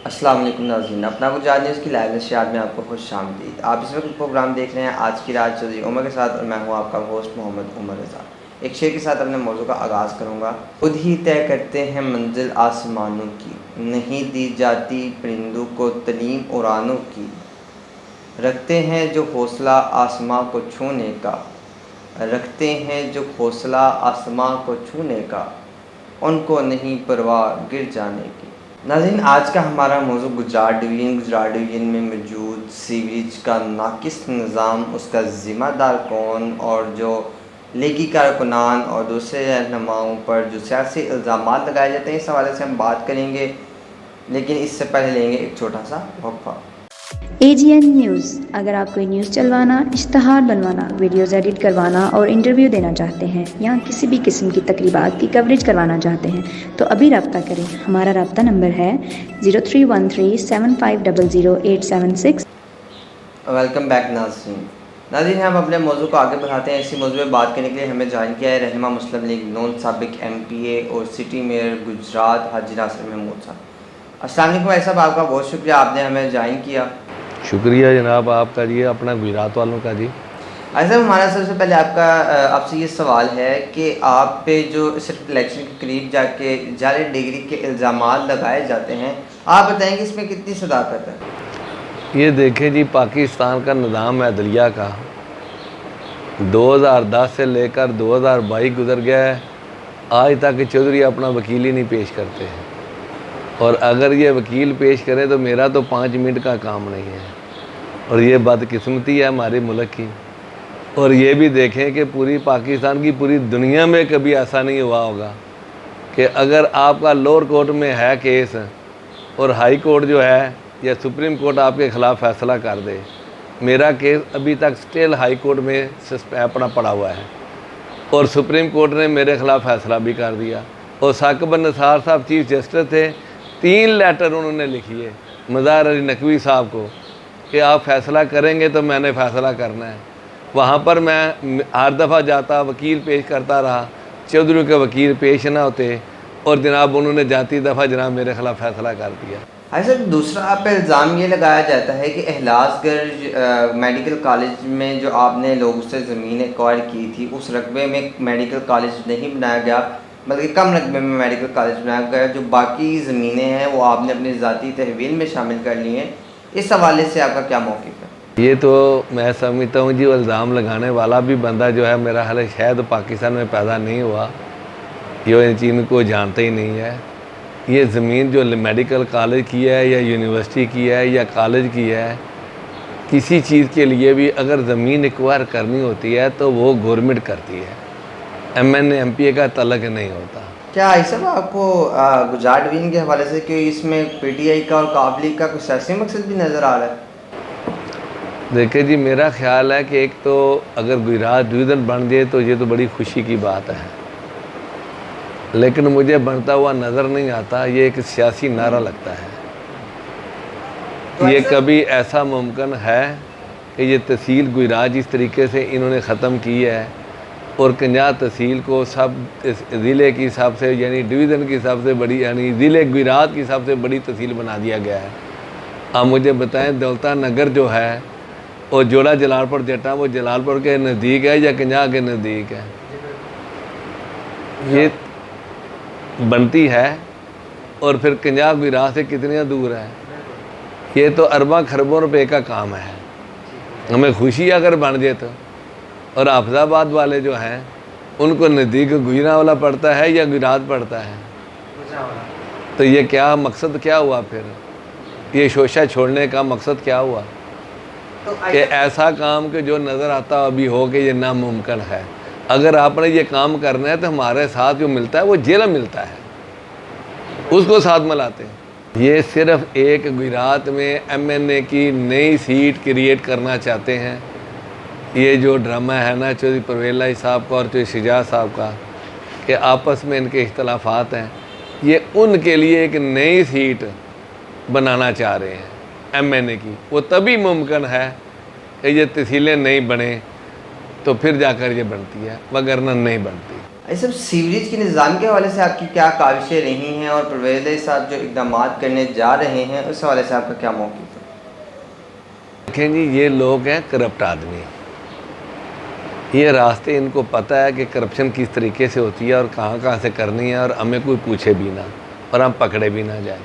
अस्सलाम वालेकुम नाज़रीन, अपना गुजरात न्यूज़ की लाइव नशियात में आपको खुशामदीद। आप इस वक्त प्रोग्राम देख रहे हैं आज की रात चौधरी उमर के साथ और मैं हूँ आपका होस्ट मोहम्मद उमर रज़ा। एक शेर के साथ अपने मौजू का आगाज़ करूँगा। खुद ही तय करते हैं मंजिल आसमानों की, नहीं दी जाती परिंदों को तलीम उड़ानों की। रखते हैं जो हौसला आसमां को छूने का, रखते हैं जो हौसला आसमां को छूने का, उनको नहीं परवाह गिर जाने की। नाज़रीन, आज का हमारा मौजू गुजरात डिवीज़न में मौजूद सीवरेज का नाकिस निज़ाम, उसका ज़िम्मेदार कौन और जो लीगी कारकुनान और दूसरे रहनुमाओं पर जो सियासी इल्ज़ामात लगाए जाते हैं, इस हवाले से हम बात करेंगे। लेकिन इससे पहले लेंगे एक छोटा सा वक्फा। AGN news. अगर आप कोई न्यूज़ चलवाना, इश्तहार बनवाना, वीडियोज़ एडिट करवाना और इंटरव्यू देना चाहते हैं या किसी भी किस्म की तकरीबात की कवरेज करवाना चाहते हैं तो अभी रब्ता करें। हमारा रब्ता नंबर है 0313750876। वेलकम बैक नाज़रीन, हम अपने मौजू को आगे बढ़ाते हैं। इसी मौजू पर बात करने के लिए हमें ज्वाइन किया है रहनुमा मुस्लिम लीग नून साबिक MPA और सिटी मेयर गुजरात हाजी नासिर महमूद साहब। अस्सलाम वालेकुम भाई साहब, आपका बहुत शुक्रिया, आपने हमें ज्वाइन किया। शुक्रिया जनाब आपका जी, अपना गुजरात वालों का जी। भाई साहब, हमारा सबसे पहले आपसे ये सवाल है कि आप पे जो सिर्फ इलेक्शन के करीब जाके जाली डिग्री के इल्ज़ामात लगाए जाते हैं, आप बताएंगे इसमें कितनी सदाकत है? ये देखें जी, पाकिस्तान का निज़ाम है अदलिया का 2010 से लेकर 2022 गुजर गया है, आज तक चौधरी अपना वकील ही नहीं पेश करते हैं। और अगर ये वकील पेश करें तो मेरा तो 5 मिनट का काम नहीं है। और ये बदकिस्मती है हमारे मुल्क की। और ये भी देखें कि पूरी पाकिस्तान की पूरी दुनिया में कभी ऐसा नहीं हुआ होगा कि अगर आपका लोअर कोर्ट में है केस और हाई कोर्ट जो है या सुप्रीम कोर्ट आपके ख़िलाफ़ फ़ैसला कर दे। मेरा केस अभी तक स्टिल हाई कोर्ट में अपना पड़ा हुआ है और सुप्रीम कोर्ट ने मेरे ख़िलाफ़ फ़ैसला भी कर दिया। और साकिब निसार साहब चीफ जस्टिस थे, 3 लेटर उन्होंने लिखिए मज़ार अली नकवी साहब को कि आप फ़ैसला करेंगे तो मैंने फ़ैसला करना है। वहाँ पर मैं हर दफ़ा जाता, वकील पेश करता रहा, चौधरी के वकील पेश ना होते और जनाब उन्होंने जाती दफ़ा जनाब मेरे ख़िलाफ़ फ़ैसला कर दिया। सर, दूसरा आप पर इल्ज़ाम ये लगाया जाता है कि एहलासगंज मेडिकल कॉलेज में जो आपने लोगों से ज़मीन एक्वायर की थी, उस रकबे में मेडिकल कॉलेज नहीं बनाया गया, बल्कि कम रकबे में मेडिकल कॉलेज बनाया गया। जो बाकी ज़मीनें हैं वो आपने अपनी ज़ाती तहवील में शामिल कर ली हैं। इस हवाले से आपका क्या मौक़िफ़ है? ये तो मैं समझता हूँ जी, इल्ज़ाम लगाने वाला भी बंदा जो है मेरा हाल शायद पाकिस्तान में पैदा नहीं हुआ, ये इन चीज़ को जानते ही नहीं है। ये ज़मीन जो मेडिकल कॉलेज की है या यूनिवर्सिटी की है या कॉलेज की है, किसी चीज़ के लिए भी अगर ज़मीन एक्वायर करनी होती है तो वो गवर्नमेंट करती है, MNA MPA का तलक नहीं होता। क्या ऐसा आपको गुजरात डिवीज़न के हवाले से कि इसमें PTI का और काबली का कुछ सियासी मकसद भी नज़र आ रहा है? देखिए जी, मेरा ख्याल है कि एक तो अगर गुजरात डिवीज़न बन जाए तो ये तो बड़ी खुशी की बात है, लेकिन मुझे बनता हुआ नज़र नहीं आता। ये एक सियासी नारा लगता है। ये कभी ऐसा मुमकिन है कि ये तहसील गुजरात जिस तरीके से इन्होंने ख़त्म की है और कंजा तहसील को सब ज़िले की हिसाब से यानी डिवीज़न की हिसाब से बड़ी यानी ज़िले गुजरात की हिसाब से बड़ी तहसील बना दिया गया है। आप मुझे बताएं, दौलता नगर जो है और जोड़ा जलालपुर जट्टा वो जलालपुर के नज़दीक है या कंजा के नज़दीक है? ये बनती है और फिर कंजा गुजरात से कितनी दूर है? ये तो अरबों खरबों रुपए का काम है। हमें खुशी अगर बन जाए तो। और हाफिज़ाबाद वाले जो हैं उनको नज़दीक गुजरांवाला पड़ता है या गुजरात पड़ता है, तो ये क्या मकसद क्या हुआ फिर? ये शोशा छोड़ने का मकसद क्या हुआ? कि ऐसा काम कि जो नज़र आता अभी हो कि ये नामुमकिन है। अगर आपने ये काम करना है तो हमारे साथ जो मिलता है वो जेल मिलता है, उसको साथ मिलाते हैं। ये सिर्फ एक गुजरात में MNA की नई सीट क्रिएट करना चाहते हैं। ये जो ड्रामा है ना चौधरी परवेज़ इलाही साहब का और चौधरी शजात साहब का कि आपस में इनके इख्तलाफात हैं, ये उनके लिए एक नई सीट बनाना चाह रहे हैं MNA की। वो तभी मुमकिन है कि ये तहसीलें नहीं बने तो फिर जाकर ये बनती है, वगरना नहीं बनती। सब सीवरेज के निज़ाम के हवाले से आपकी क्या काविशें रही हैं और परवेज़ साहब जो इकदाम करने जा रहे हैं उस हवाले से आपका क्या मौक़िफ़ है? देखें जी, ये लोग हैं करप्ट आदमी। ये रास्ते इनको पता है कि करप्शन किस तरीके से होती है और कहाँ कहाँ से करनी है, और हमें कोई पूछे भी ना और हम पकड़े भी ना जाए।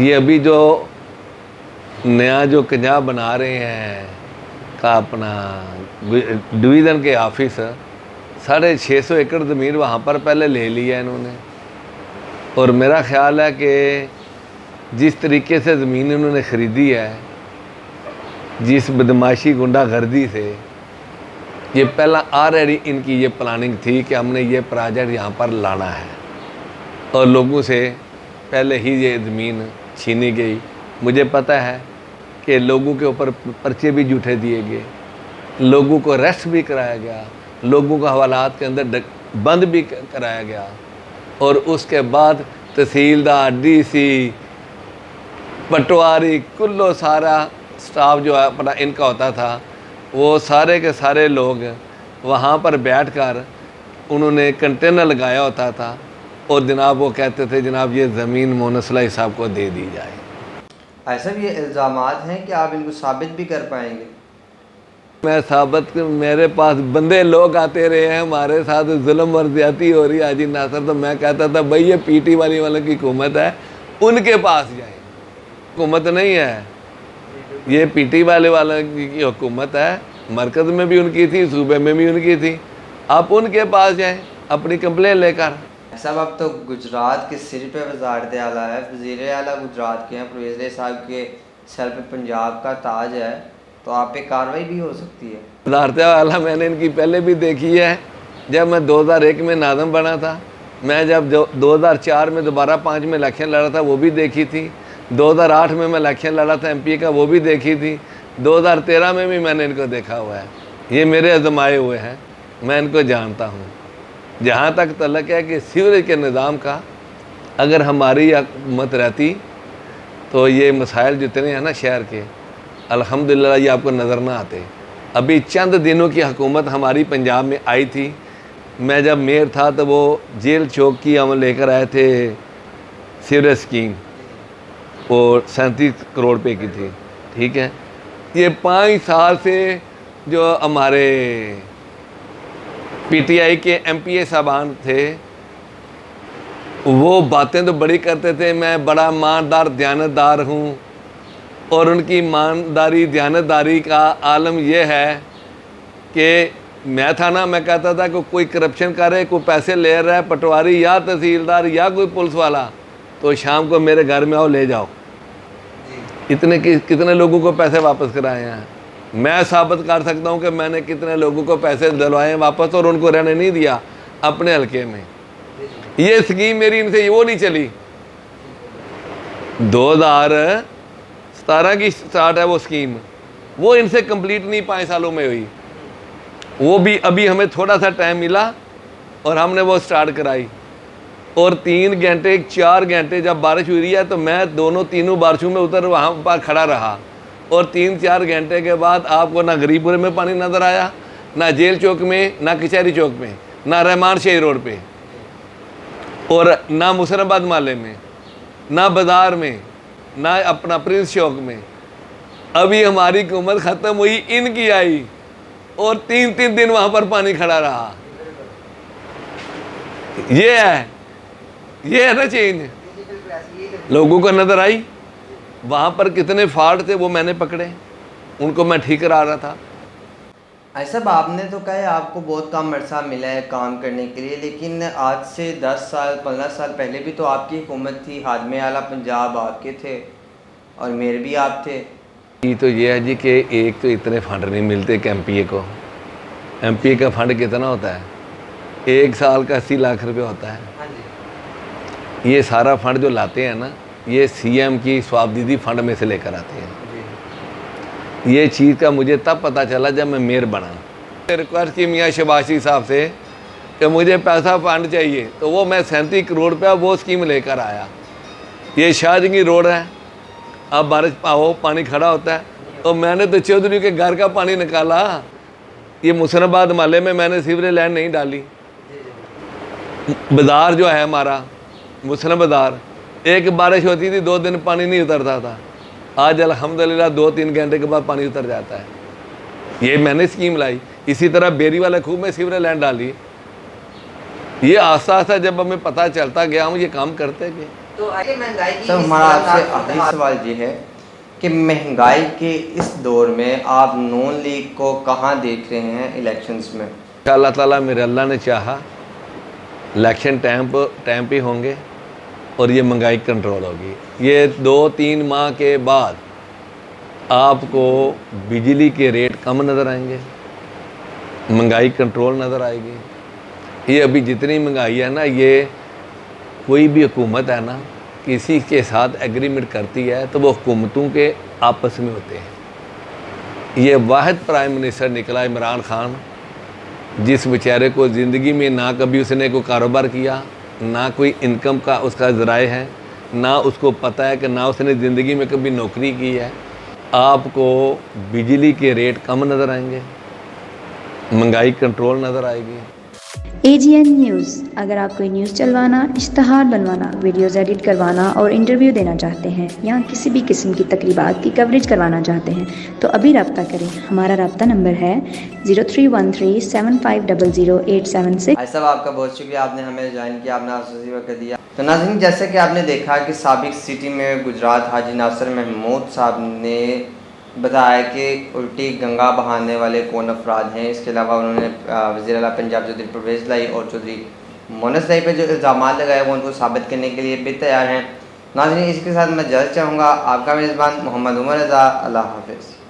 ये अभी जो नया जो कन्या बना रहे हैं का अपना डिवीज़न के ऑफिस, 650 एकड़ ज़मीन वहाँ पर पहले ले लिया इन्होंने। और मेरा ख्याल है कि जिस तरीके से ज़मीन इन्होंने ख़रीदी है, जिस बदमाशी गुंडागर्दी से, ये पहला ऑलरेडी इनकी ये प्लानिंग थी कि हमने ये प्रोजेक्ट यहाँ पर लाना है, और लोगों से पहले ही ये ज़मीन छीनी गई। मुझे पता है कि लोगों के ऊपर पर्चे भी झूठे दिए गए, लोगों को अरेस्ट भी कराया गया, लोगों को हवालात के अंदर बंद भी कराया गया, और उसके बाद तहसीलदार, डीसी, पटवारी, कुल्लो सारा स्टाफ जो है अपना इनका होता था, वो सारे के सारे लोग वहाँ पर बैठकर उन्होंने कंटेनर लगाया होता था, और जनाब वो कहते थे जनाब ये ज़मीन मोनसला साहब को दे दी जाए। ऐसा भी ये इल्ज़ामात हैं कि आप इनको साबित भी कर पाएंगे? मैं साबित, मेरे पास बंदे लोग आते रहे हैं, हमारे साथ जुल्म और ज़्यादती हो रही है हाजी नासर, तो मैं कहता था भाई ये पीटी वालों की हुकूमत है, उनके पास जाए। हुकूमत नहीं है, ये पीटी वालों की हुकूमत है। मरकज़ में भी उनकी थी, सूबे में भी उनकी थी। आप उनके पास जाएं अपनी कंप्लेन लेकर। साहब अब तो गुजरात के सिर पे वज़ारत आला है, वज़ीर आला गुजरात के हैं, परवेज़ साहब के सर पे पंजाब का ताज है, तो आप पे कार्रवाई भी हो सकती है। वज़ारत आला मैंने इनकी पहले भी देखी है, जब मैं 2001 में नाज़िम बना था, मैं जब 2004 में दोबारा 5 में इलेक्शन लड़ा था वो भी देखी थी, 2008 में मैं इलेक्शन लड़ा था MP का वो भी देखी थी, 2013 में भी मैंने इनको देखा हुआ है। ये मेरे आजमाए हुए हैं, मैं इनको जानता हूँ। जहाँ तक तल्लक है कि सीवरेज के निज़ाम का, अगर हमारी हुकूमत रहती तो ये मसाइल जितने हैं ना शहर के, अल्हम्दुलिल्लाह ये आपको नज़र ना आते। अभी चंद दिनों की हुकूमत हमारी पंजाब में आई थी, मैं जब मेयर था तो वो जेल चौक की हम लेकर आए थे सीवरेज स्कीम, वो 37 करोड़ रुपए की थी, ठीक है। ये 5 साल से जो हमारे PTI के MPA साहबान थे वो बातें तो बड़ी करते थे, मैं बड़ा ईमानदार दयानतदार हूँ, और उनकी ईमानदारी दयानतदारी का आलम यह है कि मैं था ना, मैं कहता था कि कोई करप्शन करे, कोई पैसे ले रहा है पटवारी या तहसीलदार या कोई पुलिस वाला, तो शाम को मेरे घर में आओ ले जाओ। कितने लोगों को पैसे वापस कराए हैं, मैं साबित कर सकता हूं कि मैंने कितने लोगों को पैसे दिलवाए हैं वापस, और उनको रहने नहीं दिया अपने हलके में। ये स्कीम मेरी इनसे वो नहीं चली, 2017 की स्टार्ट है वो स्कीम, वो इनसे कंप्लीट नहीं 5 सालों में हुई, वो भी अभी हमें थोड़ा सा टाइम मिला और हमने वो स्टार्ट कराई। और 3 घंटे 4 घंटे जब बारिश हुई है तो मैं तीनों बारिशों में उतर वहाँ पर खड़ा रहा, और 3-4 घंटे के बाद आपको ना गरीबपुर में पानी नज़र आया, ना जेल चौक में, ना कचहरी चौक में, ना रहमान शाही रोड पे, और ना मुसरबाद माले में, ना बाज़ार में, ना अपना प्रिंस चौक में। अभी हमारी हुकूमत ख़त्म हुई, इनकी आई, और 3-3 दिन वहाँ पर पानी खड़ा रहा। ये है ना चेंज, लोगों को नज़र आई। वहाँ पर कितने फॉल्ट थे वो मैंने पकड़े, उनको मैं ठीक करा रहा था। ऐसा आपने तो कहा है आपको बहुत कम अरसा मिला है काम करने के लिए, लेकिन आज से 10 साल 15 साल पहले भी तो आपकी हुकूमत थी, हादमे आला पंजाब आपके थे और मेयर भी आप थे। ये तो ये है जी कि एक तो इतने फंड नहीं मिलते कि MPA को, MPA का फंड कितना होता है, 1 साल का 80 लाख रुपये होता है। ये सारा फंड जो लाते हैं ना, ये CM की स्वाबदीदी फंड में से लेकर आते हैं। ये चीज़ का मुझे तब पता चला जब मैं मेयर बना। रिक्वेस्ट की मियाँ शबाशी साहब से कि मुझे पैसा फंड चाहिए, तो वो मैं 37 करोड़ रुपया वो स्कीम लेकर आया। ये शाहजहांगीर रोड है, अब बारिश हो पानी खड़ा होता है, तो मैंने तो चौधरी के घर का पानी निकाला। ये मुसरबाद माले में मैंने सीवरेज लाइन नहीं डाली, बाज़ार जो है हमारा मुस्लिम बाज़ार, एक बारिश होती थी 2 दिन पानी नहीं उतरता था, आज अल्हम्दुलिल्लाह 2-3 घंटे के बाद पानी उतर जाता है। ये मैंने स्कीम लाई। इसी तरह बेरी वाले खूब में सीवरेज लाइन डाली। ये आस्ता आस्ता जब हमें पता चलता गया हम ये काम करते गए। तो महंगाई की सर, हमारा आपसे आखिरी सवाल ये है कि महंगाई के इस दौर में आप नून लीग को कहाँ देख रहे हैं इलेक्शंस में? अल्लाह ताला मेरे अल्लाह ने चाहा इलेक्शन टाइम पे होंगे और ये महंगाई कंट्रोल होगी। ये 2-3 माह के बाद आपको बिजली के रेट कम नज़र आएंगे, महंगाई कंट्रोल नज़र आएगी। ये अभी जितनी महंगाई है ना, ये कोई भी हुकूमत है ना, किसी के साथ एग्रीमेंट करती है तो वो हुकूमतों के आपस में होते हैं। ये वाहिद प्राइम मिनिस्टर निकला इमरान खान, जिस बेचारे को ज़िंदगी में ना कभी उसने कोई कारोबार किया, ना कोई इनकम का उसका ज़राए है, ना उसको पता है कि ना उसने ज़िंदगी में कभी नौकरी की है। आपको बिजली के रेट कम नज़र आएंगे, महंगाई कंट्रोल नज़र आएगी। AGN न्यूज़, अगर आप कोई न्यूज़ चलवाना, इश्तहार बनवाना, वीडियोज़ एडिट करवाना और इंटरव्यू देना चाहते हैं या किसी भी किस्म की तकरीबात की कवरेज करवाना चाहते हैं तो अभी रब्ता करें। हमारा रब्ता नंबर है 031375000876। भाई साहब, आपका बहुत शुक्रिया, आपने हमें ज्वाइन किया, आपने आश्वासी वक्त दिया। तो नाज़रीन, जैसे कि आपने देखा कि साबिक सिटी में गुजरात हाजी नासिर महमूद साहब ने बताया कि उल्टी गंगा बहाने वाले कौन अफराद हैं। इसके अलावा उन्होंने वज़ीर आला पंजाब चौधरी परवेज़ लाई और चौधरी मोनस लाई पे जो इल्ज़ाम लगाए वो उनको साबित करने के लिए भी तैयार हैं। नाज़रीन, इसके साथ मैं जल्द चाहूँगा आपका मेज़बान मोहम्मद उमर रज़ा। अल्लाह हाफ़िज़।